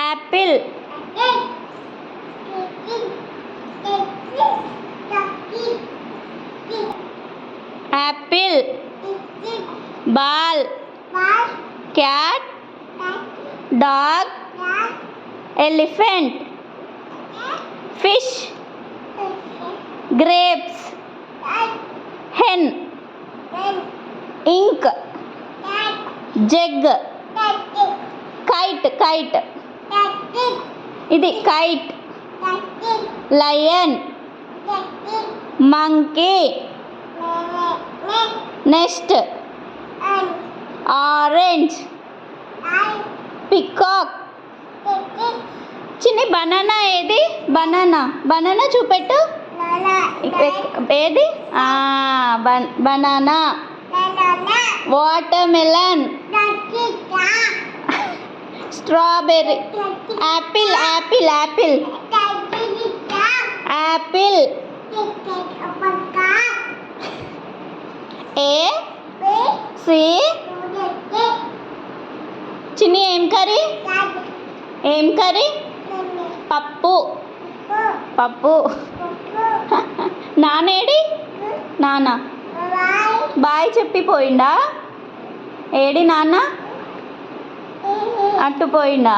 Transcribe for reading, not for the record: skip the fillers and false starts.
Apple Apple ball cat dog elephant fish grapes hen ink jug kite ఇది kite lion monkey nest orange peacock Chinni banana ఏది banana చూపెట్టు ఏది banana watermelon strawberry apple apple apple apple ఏ సి చిన్ని ఏం curry పప్పు నానేడి నాన్న bye చెప్పిపోయిండా AD నాన్న అట్టుపోయిండా